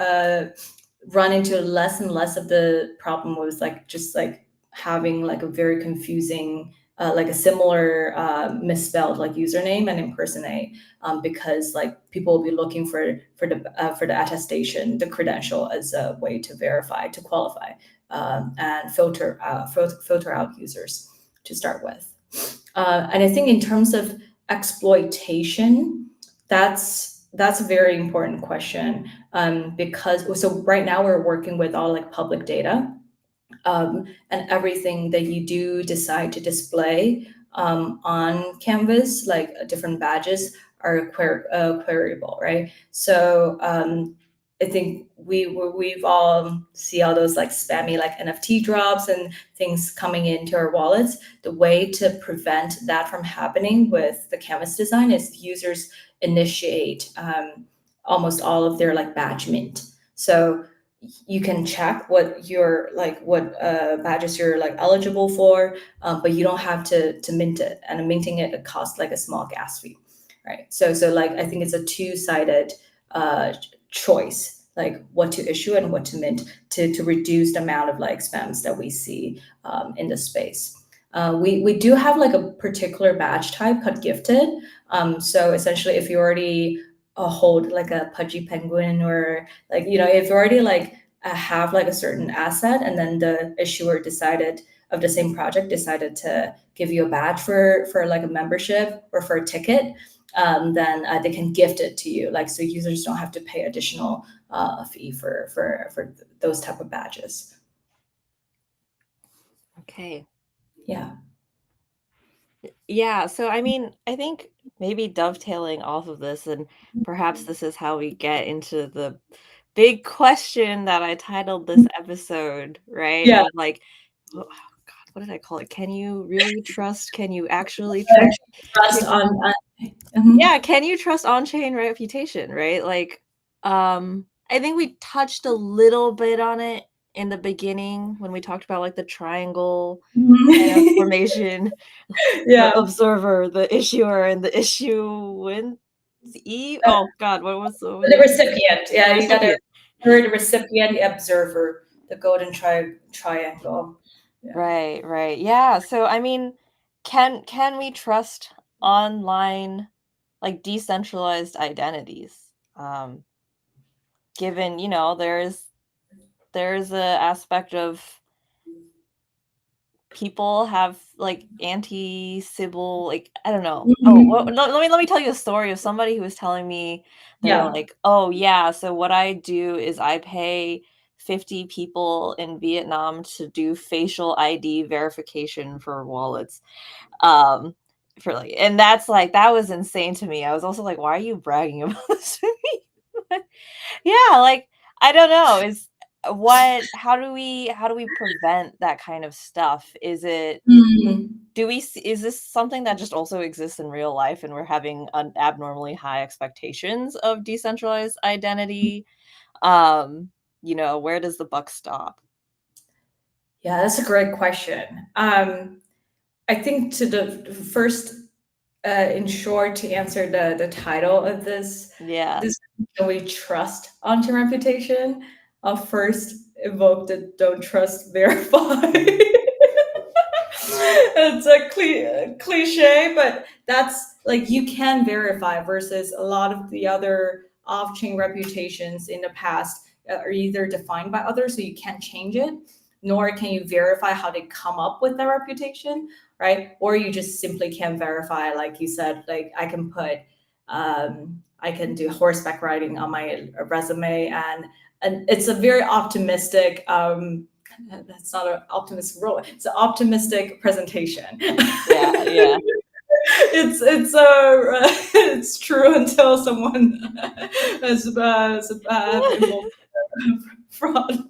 run into less and less of the problem with like just like having like a very confusing like a similar misspelled like username and impersonate, because like people will be looking for the attestation, the credential as a way to verify, to qualify, and filter out users to start with. And I think in terms of exploitation, that's a very important question, because so right now we're working with all like public data, and everything that you do decide to display on Canvas, like different badges, are queryable, right? So I think we've all see all those like spammy like NFT drops and things coming into our wallets. The way to prevent that from happening with the Canvas design is users initiate almost all of their like badge mint. So you can check what badges you're like eligible for, but you don't have to mint it, and minting it costs like a small gas fee, right? So like I think it's a two-sided choice, like what to issue and what to mint, to reduce the amount of like spams that we see in the space. We do have like a particular badge type called gifted. So essentially, if you already hold like a pudgy penguin, or like if you already like have like a certain asset, and then the issuer decided of the same project decided to give you a badge for like a membership or for a ticket, then they can gift it to you, like, so users don't have to pay additional fee for those type of badges. Okay. Yeah. Yeah, so I mean, I think maybe dovetailing off of this, and perhaps this is how we get into the big question that I titled this episode, right? Yeah. Of like, oh God, what did I call it? Can you really trust? Can you actually trust? Trust Can, on. Mhm. yeah, can you trust on-chain reputation, right? Like, I think we touched a little bit on it in the beginning when we talked about like the triangle kind of Mhm. formation, the Yeah. observer, the issuer, and the issuance. Oh God, what was The the recipient. the Yeah, you got to recipient? heard the recipient, the observer, the golden triangle. Yeah. Right, right. Yeah. So I mean, can we trust online, like decentralized identities? Given, there's a aspect of people have like anti-Sybil, like I don't know. Oh, Mhm. let me tell you a story of somebody who was telling me they're Yeah. like, "Oh yeah, so what I do is I pay 50 people in Vietnam to do facial ID verification for wallets." Um for like, and that's like that was insane to me. I was also like, "Why are you bragging about this to me?" Yeah, like, I don't know, is what how do we prevent that kind of stuff? Is it Mhm. do we s is this something that just also exists in real life and we're having an abnormally high expectations of decentralized identity? Um, where does the buck stop? Yeah, that's a great question. I think to the first, in short, to answer the title of Yeah. this can we trust onto reputation? I'll first evoke the don't trust, verify. It's a cliche, but that's like you can verify versus a lot of the other off-chain reputations in the past are either defined by others, so you can't change it, nor can you verify how they come up with their reputation, right? Or you just simply can't verify, like you said, like I can do horseback riding on my resume, and it's a very optimistic that's not an optimistic role. It's an optimistic presentation. Yeah, yeah. It's true until someone has involved fraud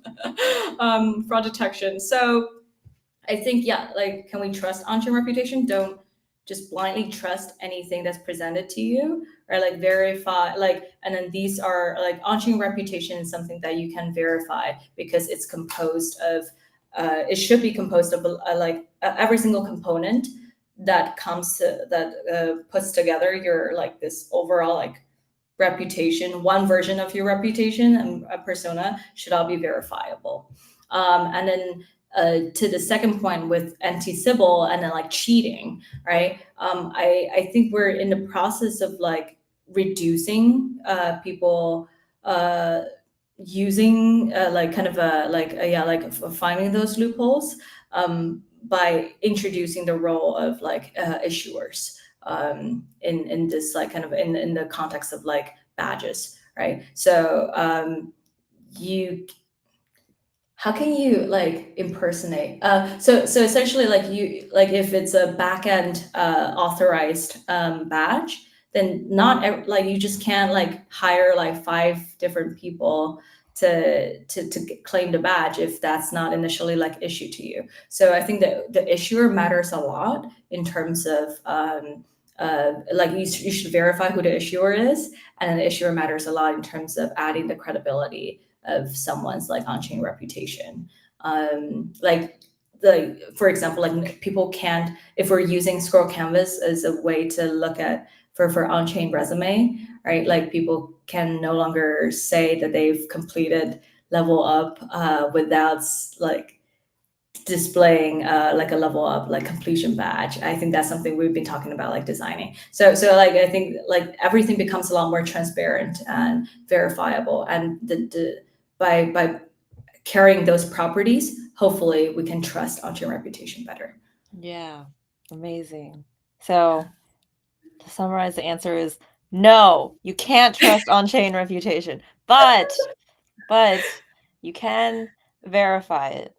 fraud detection. So I think, yeah, like, can we trust on-chain reputation? Don't just blindly trust anything that's presented to you, or like verify, like, and then these are like on-chain reputation is something that you can verify because it's composed of, it should be composed of every single component that puts together your like this overall like reputation, one version of your reputation and a persona should all be verifiable. And then to the second point with anti-civil and then like cheating, right? I think we're in the process of like reducing people using like kind of yeah, like finding those loopholes by introducing the role of like issuers in this like kind of in the context of like badges, right? So you how can you like impersonate so essentially like you like if it's a backend authorized badge, then like you just can't like hire like five different people to claim the badge if that's not initially like issued to you. So I think that the issuer matters a lot in terms of like you should verify who the issuer is, and the issuer matters a lot in terms of adding the credibility of someone's like on-chain reputation. Like for example, like people can't, if we're using Scroll Canvas as a way to look at for on-chain resume, right? Like people can no longer say that they've completed level up without like displaying like a level up like completion badge. I think that's something we've been talking about like designing. So like I think like everything becomes a lot more transparent and verifiable, and the by carrying those properties, hopefully we can trust on your reputation better. Yeah. Amazing. So to summarize, the answer is no, you can't trust on-chain reputation, but you can verify it.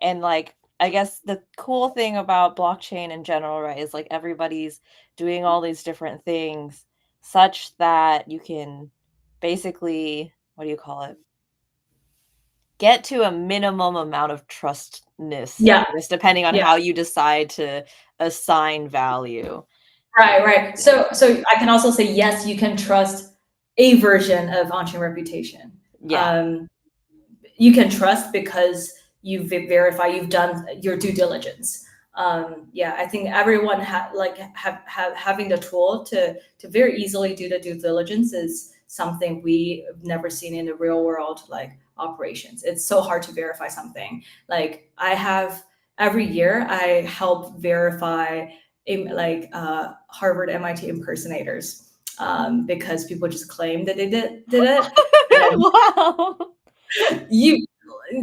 And like I guess the cool thing about blockchain in general, right, is like everybody's doing all these different things such that you can basically, what do you call it? Get to a minimum amount of trustness, Yeah, I guess, depending on yeah. how you decide to assign value. Right. So I can also say yes, you can trust a version of on-chain reputation. Yeah. Um, you can trust because you've verified, you've done your due diligence. Yeah, I think everyone having the tool to very easily do the due diligence is something we've never seen in the real world like operations. It's so hard to verify something. Like I have every year I help verify like Harvard MIT impersonators because people just claim that they did it. And Wow. you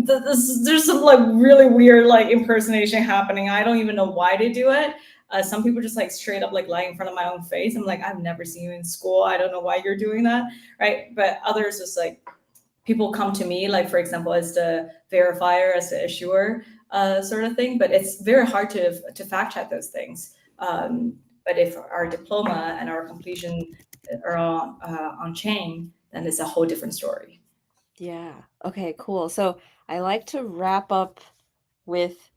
there's some like really weird like impersonation happening. I don't even know why they do it. Some people just like straight up like lie in front of my own face. I'm like, I've never seen you in school, I don't know why you're doing that, right? But others just like people come to me like for example as the verifier, as the issuer sort of thing. But it's very hard to fact check those things. But if our diploma and our completion are on chain, then it's a whole different story. Yeah. Okay, cool. So I like to wrap up with,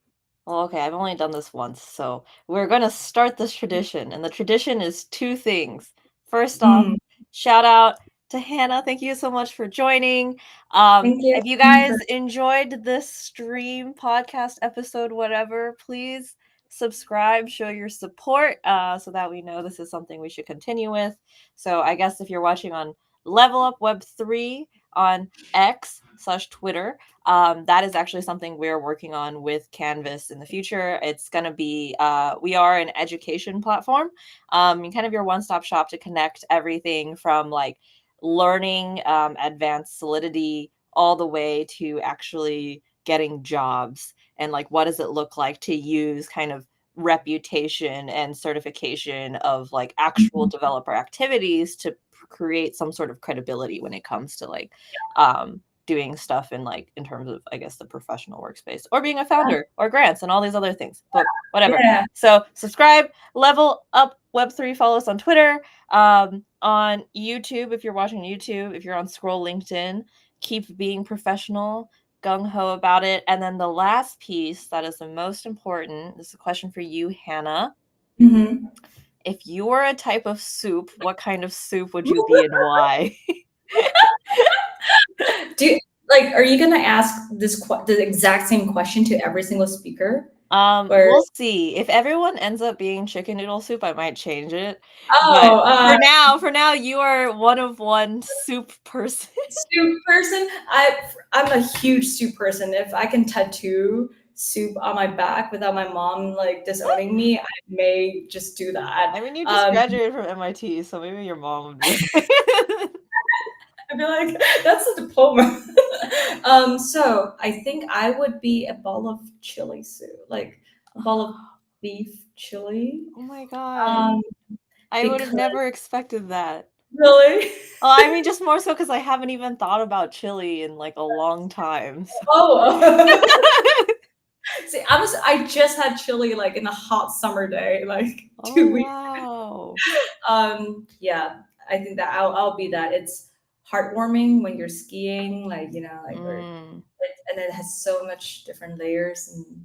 well, okay, I've only done this once, so we're gonna start this tradition, and the tradition is two things. First off, Mm. shout out to Hannah. Thank you so much for joining. Thank you If you for guys enjoyed this stream, podcast, episode, whatever, please subscribe, show your support, so that we know this is something we should continue with. So I guess if you're watching on Level Up Web 3 on X/Twitter, that is actually something we're working on with Canvas in the future. It's going to be, we are an education platform, kind of your one-stop shop to connect everything from like learning advanced Solidity all the way to actually getting jobs, and like what does it look like to use kind of reputation and certification of like actual developer activities to create some sort of credibility when it comes to like doing stuff in like in terms of I guess the professional workspace or being a founder or grants and all these other things, but whatever. yeah. So subscribe, Level Up Web3, follow us on Twitter, on YouTube if you're watching YouTube, if you're on Scroll LinkedIn. Keep being professional, gung-ho about it. And then the last piece that is the most important, this is a question for you, Hannah. Mm-hmm. If you were a type of soup, what kind of soup would you be and why? Do you, like, are you gonna ask the exact same question to every single speaker? Or We'll see. If everyone ends up being chicken noodle soup, I might change it. But oh, for now, you are one of one soup person. soup person. I'm a huge soup person. If I can tattoo soup on my back without my mom like disowning me, I may just do that. I mean, you just graduated from MIT, so maybe your mom would be okay. I'd be like, that's a diploma. So I think I would be a bowl of chili soup, like a bowl of beef chili. Oh my god. Um, I would have because never expected that. really, Well, I mean, just more so because I haven't even thought about chili in, like, a long time, so oh, see, I just had chili like in a hot summer day, like Oh, 2 weeks. wow. Yeah, I think that I'll be that. It's heartwarming when you're skiing, like like Mm. and it has so much different layers and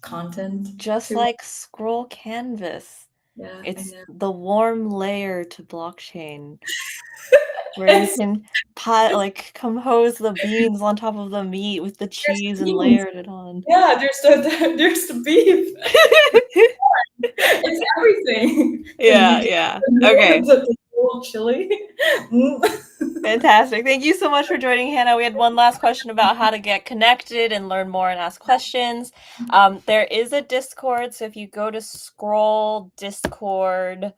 content Just to it. like Scroll Canvas. Yeah, I It's know. the warm layer to blockchain where you It's can like, compose the beans on top of the meat with the there's cheese and beans. layered it on. Yeah, there's the beef. It's everything. And you Yeah, get yeah. Okay. the whole chili. Mm. Fantastic. Thank you so much for joining, Hannah. We had one last question about how to get connected and learn more and ask questions. There is a Discord, so if you go to Scroll Discord,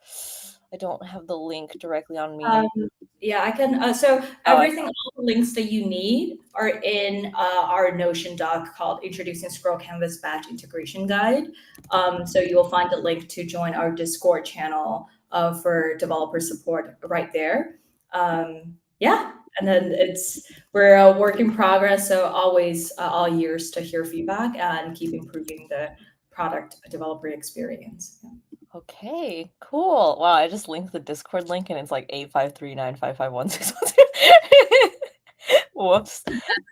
I don't have the link directly on me. Um, yeah, I can. So Oh, I everything, found all the links that you need are in our Notion doc called "Introducing Scroll Canvas Batch Integration Guide." So you'll find the link to join our Discord channel for developer support right there. Yeah, and then we're a work in progress, so always all years to hear feedback and keep improving the product developer experience. Yeah. Okay, cool. Wow, I just linked the Discord link and it's like 853955161. Whoops.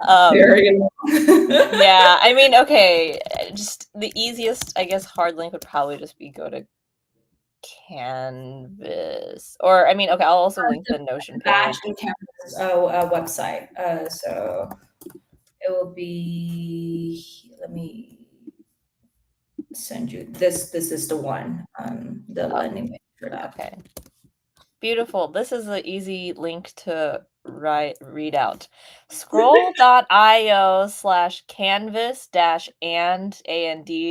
Very long. Yeah, I mean, okay, just the easiest, I guess, hard link would probably just be go to Canvas. Or, I mean, okay, I'll also link the Notion Batch page. and Canvas website. So it will be. Let me send you this. This is the one. The Oh, landing page for that. okay. Beautiful. This is an easy link to read out. Scroll.io/canvas dash and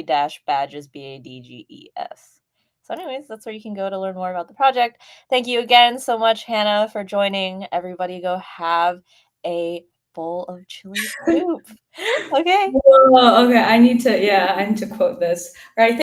dash badges badges. So anyways, that's where you can go to learn more about the project. Thank you again so much, Hannah, for joining. Everybody go have a bowl of chili soup. Okay. Whoa, okay, I need to. Yeah, I need to quote this. All right.